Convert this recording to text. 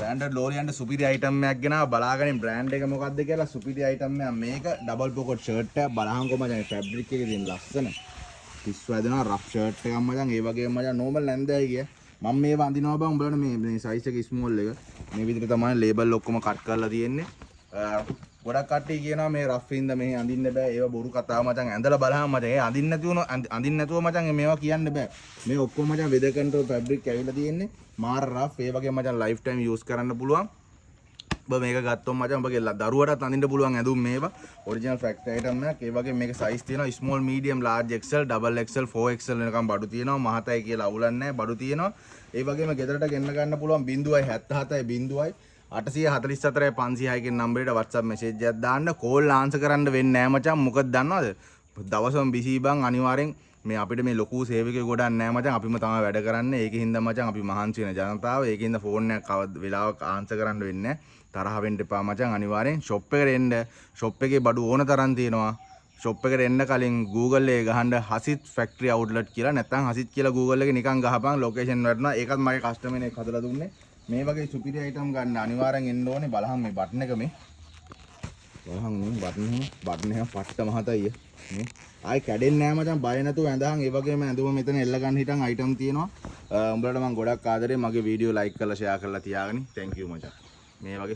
Branded ලෝරියන්ට සුපිරි item එකක් ගෙනාවා. බලාගනින් බ්‍රෑන්ඩ් එක මොකක්ද කියලා. සුපිරි අයිටම් එකක් මේක. ඩබල් පොකට් ෂර්ට් එකක් බලහංකො මචං. ෆැබ්‍රික් එකේ තියෙන ලස්සන. පිස්සු හැදෙනවා රෆ් ෂර්ට් එකක් මචං. ඒ වගේම මචං නෝමල් නැන්දයි කිය. මම මේව අඳිනවා බං උඹලට මේ සයිස් එක ස්මෝල් එක. මේ විදිහට තමයි ලේබල් ඔක්කොම කට් කරලා තියෙන්නේ. ගොඩක් කට්ටිය කියනවා මේ රෆ් ඉඳ මේ අඳින්න බෑ. ඒව බොරු කතාව මචං. ඇඳලා බලහම මචං. ඒ අඳින්න නැතුව මචං මේවා කියන්න බෑ. මේ ඔක්කොම මචං වෙදර් කන්ට්‍රෝල් ෆැබ්‍රික් ඇවිල්ලා තියෙන්නේ. මාර රෆ්. ඒ වගේ මචං ලයිෆ් ටයිම් යූස් කරන්න පුළුවන්. ඔබ මේක ගත්තොත් මචං ඔබගේ දරුවටත් අඳින්න පුළුවන් ඇඳුම් මේවා. ඔරිජිනල් ෆැක්ටරි අයිටම් එකක්. ඒ වගේ මේක සයිස් තියෙනවා small, medium, large, XL, double XL, 4XL වෙනකම් බඩු තියෙනවා. මහතයි කියලා අවුලක් නැහැ. බඩු තියෙනවා. ඒ වගේම ගෙදරට ගෙන්න ගන්න පුළුවන් 0.77 844 506 කියන නම්බරයට WhatsApp message එකක් දාන්න. කෝල් ආන්සර් කරන්න වෙන්නේ නැහැ මචං. මොකද දන්නවද? දවසම බිසි බං අනිවාර්යෙන් මේ අපිට මේ ලොකු සේවකයෙකු ගොඩක් නැහැ මචං. අපිම තමයි වැඩ කරන්නේ. ඒකින්ද මචං අපි මහන්සි වෙන ජනතාව. ඒකින්ද ෆෝන් එකක් වෙලාවක ආන්සර් කරන්න වෙන්නේ නැහැ. තරහ වෙන්න එපා මචං. අනිවාර්යෙන් ෂොප් එකට එන්න. ෂොප් එකේ බඩු ඕන තරම් තියෙනවා. ෂොප් එකට එන්න කලින් Google එකේ ගහන්න හසිත් ෆැක්ටරි අවුට්ලට් කියලා. නැත්නම් හසිත් කියලා Google එකේ නිකන් ගහපන් ලොකේෂන් වැටෙනවා. ඒකත් මගේ කස්ටමර් කෙනෙක් හදලා දුන්නේ. මේ වගේ සුපිරි අයිටම් ගන්න අනිවාර්යෙන් එන්න ඕනේ. බලහන් මේ බටන් එක මේ. බලහන් මේ බටන් එක පට්ට මහතයි මේ. ආයි කැඩෙන්නේ නැහැ මචං. බය නැතුව ඇඳහන්. ඒ වගේම ඇඳුම මෙතන එල්ල ගන්න හිටන් අයිටම් තියෙනවා. උඹලට මම ගොඩක් ආදරේ. මගේ වීඩියෝ ලයික් කරලා ෂෙයා කරලා තියාගනි. thank you මචං. මේ වගේ